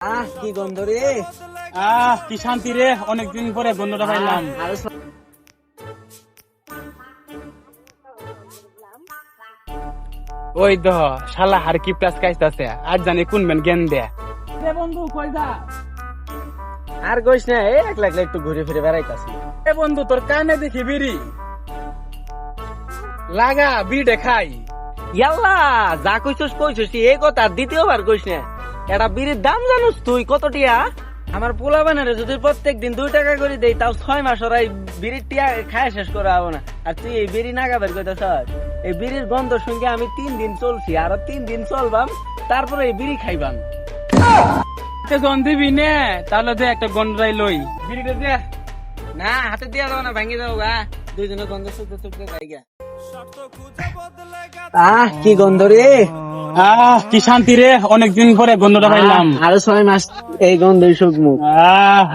কি গন্ধ রে, কি শান্তি রে, অনেকদিন পরে গন্ধটা পাইলাম। ওই তো শালা হার কি প্লাস কাইতাছে, আর জানি কোন মেন জ্ঞান দে বন্ধু। কই যা আর কইস না, একলা একলা একটু ঘুরে ফিরে বেড়াইতাছি। এ বন্ধু, তোর কানে দেখি বিড়ি লাগা, বিড়ি খাই। ইয়াল্লা, যা কইছস কইছস, এই কথা দ্বিতীয়বার কইস না। এটা বিড়ির দাম জানোস তুই কত টিয়া? আমার পোলা বানারে যদি প্রত্যেক দিন 2 টাকা করে দেই, তাও 6 মাস ওরা বিড়ির টিয়া খায় শেষ করা হবো না। আর তুই এই বিড়ি নাগা বের কইতাছ? এই বিড়ির গন্ধ সঙ্গে আমি 3 দিন চলছি, আরো 3 দিন চলবাম, তারপরে এই বিড়ি খাইবাম। গন্ধ দিবি নে, তাহলে দে একটা গন্ডাই লই বিড়িটা দে। না, হাতে দিয়া দাও না, ভাঙি দাও গা। দুইজনে গন্ধ শুকতে শুকতে যাই গা। কি গন্ধ রে, কি শান্তি রে, অনেকদিন পরে গন্ধটা পাইলাম। আরো 6 মাস এই গন্ধই শুকমু। আহ